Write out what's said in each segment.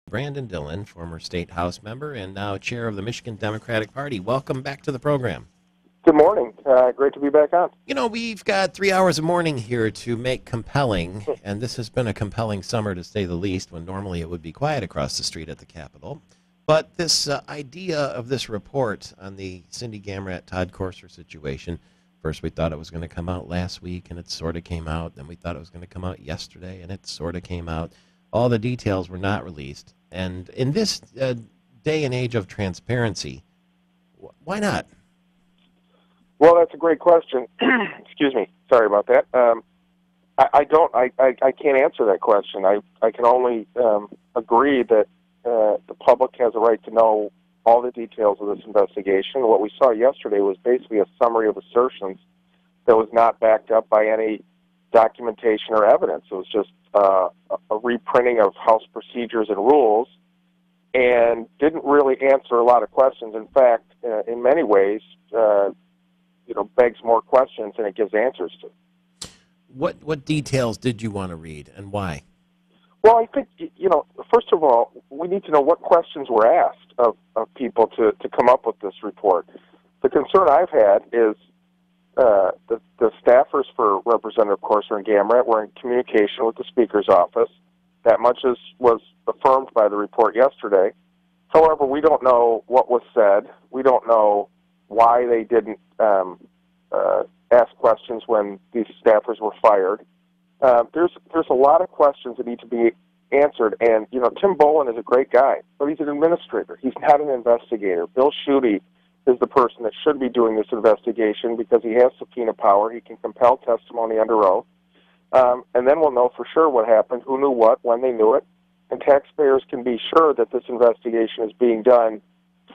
Brandon Dillon, former state House member and now chair of the Michigan Democratic Party. Welcome back to the program. Good morning. Great to be back on. You know, we've got 3 hours of morning here to make compelling, and this has been a compelling summer to say the least, when normally it would be quiet across the street at the Capitol. But this idea of this report on the Cindy Gamrat, Todd Courser situation, first we thought it was going to come out last week, and it sort of came out. Then we thought it was going to come out yesterday, and it sort of came out. All the details were not released. And in this day and age of transparency, why not? Well, that's a great question. Excuse me. Sorry about that. I can't answer that question. I can only agree that the public has a right to know all the details of this investigation. What we saw yesterday was basically a summary of assertions that was not backed up by any documentation or evidence. It was just a reprinting of House procedures and rules, and didn't really answer a lot of questions. In fact, in many ways, begs more questions than it gives answers to. What details did you want to read, and why? Well, I think, first of all, we need to know what questions were asked of people to come up with this report. The concern I've had is the staffers for Representative Courser and Gamrat were in communication with the Speaker's office. That much was affirmed by the report yesterday. However, we don't know what was said. We don't know why they didn't ask questions when these staffers were fired. There's a lot of questions that need to be answered, and Tim Bolin is a great guy, but he's an administrator. He's not an investigator. Bill Schuette is the person that should be doing this investigation because he has subpoena power. He can compel testimony under oath, and then we'll know for sure what happened, who knew what, when they knew it, and taxpayers can be sure that this investigation is being done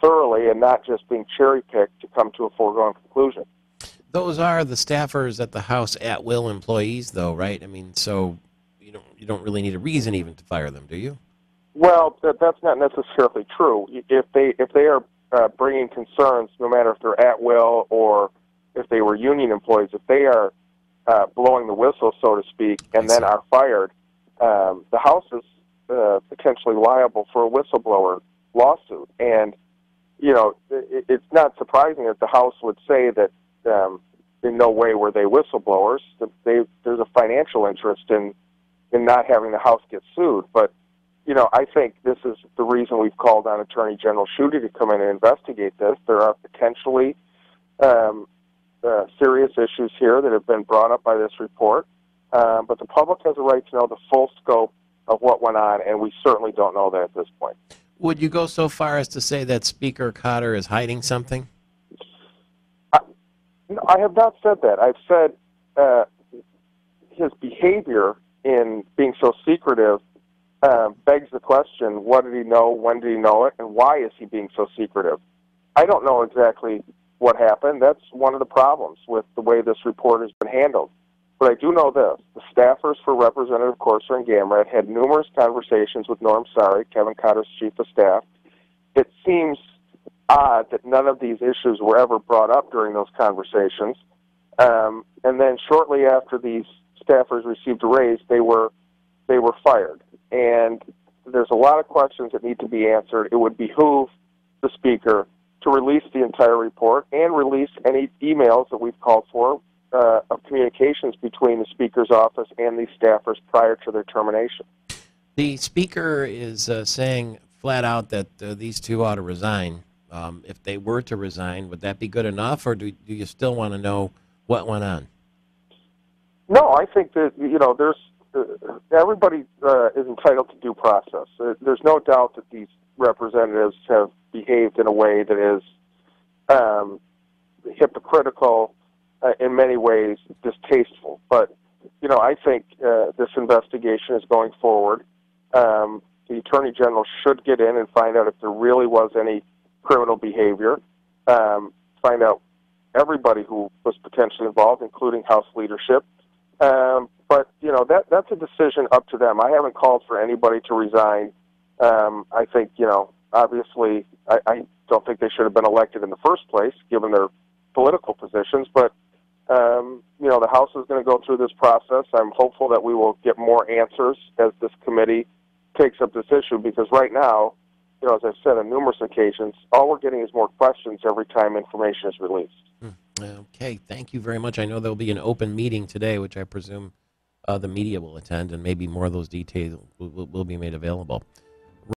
thoroughly and not just being cherry-picked to come to a foregone conclusion. Those are the staffers at the House at-will employees, though, right? I mean, so you don't really need a reason even to fire them, do you? Well, that's not necessarily true. If they are bringing concerns, no matter if they're at-will or if they were union employees, if they are blowing the whistle, so to speak, and then are fired, the House is potentially liable for a whistleblower lawsuit. And, it's not surprising that the House would say that in no way were they whistleblowers. There's a financial interest in not having the House get sued. But, I think this is the reason we've called on Attorney General Schuette to come in and investigate this. There are potentially serious issues here that have been brought up by this report. But the public has a right to know the full scope of what went on, and we certainly don't know that at this point. Would you go so far as to say that Speaker Cotter is hiding something? I have not said that. I've said his behavior in being so secretive begs the question, what did he know, when did he know it, and why is he being so secretive? I don't know exactly what happened. That's one of the problems with the way this report has been handled. But I do know this. The staffers for Representative Courser and Gamrat had numerous conversations with Norm Sari, Kevin Cotter's chief of staff. It seems odd that none of these issues were ever brought up during those conversations. And then shortly after these staffers received a raise, they were fired. And there's a lot of questions that need to be answered. It would behoove the Speaker to release the entire report and release any emails that we've called for of communications between the Speaker's office and these staffers prior to their termination. The Speaker is saying flat out that these two ought to resign. If they were to resign, would that be good enough, or do you still want to know what went on? No, I think that, there's everybody is entitled to due process. There's no doubt that these representatives have behaved in a way that is hypocritical, in many ways distasteful. But, I think this investigation is going forward. The Attorney General should get in and find out if there really was any criminal behavior, find out everybody who was potentially involved, including House leadership. But, that's a decision up to them. I haven't called for anybody to resign. I think, obviously, I don't think they should have been elected in the first place, given their political positions. But, the House is going to go through this process. I'm hopeful that we will get more answers as this committee takes up this issue, because right now, you know, as I've said on numerous occasions, all we're getting is more questions every time information is released. Okay, thank you very much. I know there'll be an open meeting today, which I presume the media will attend, and maybe more of those details will be made available.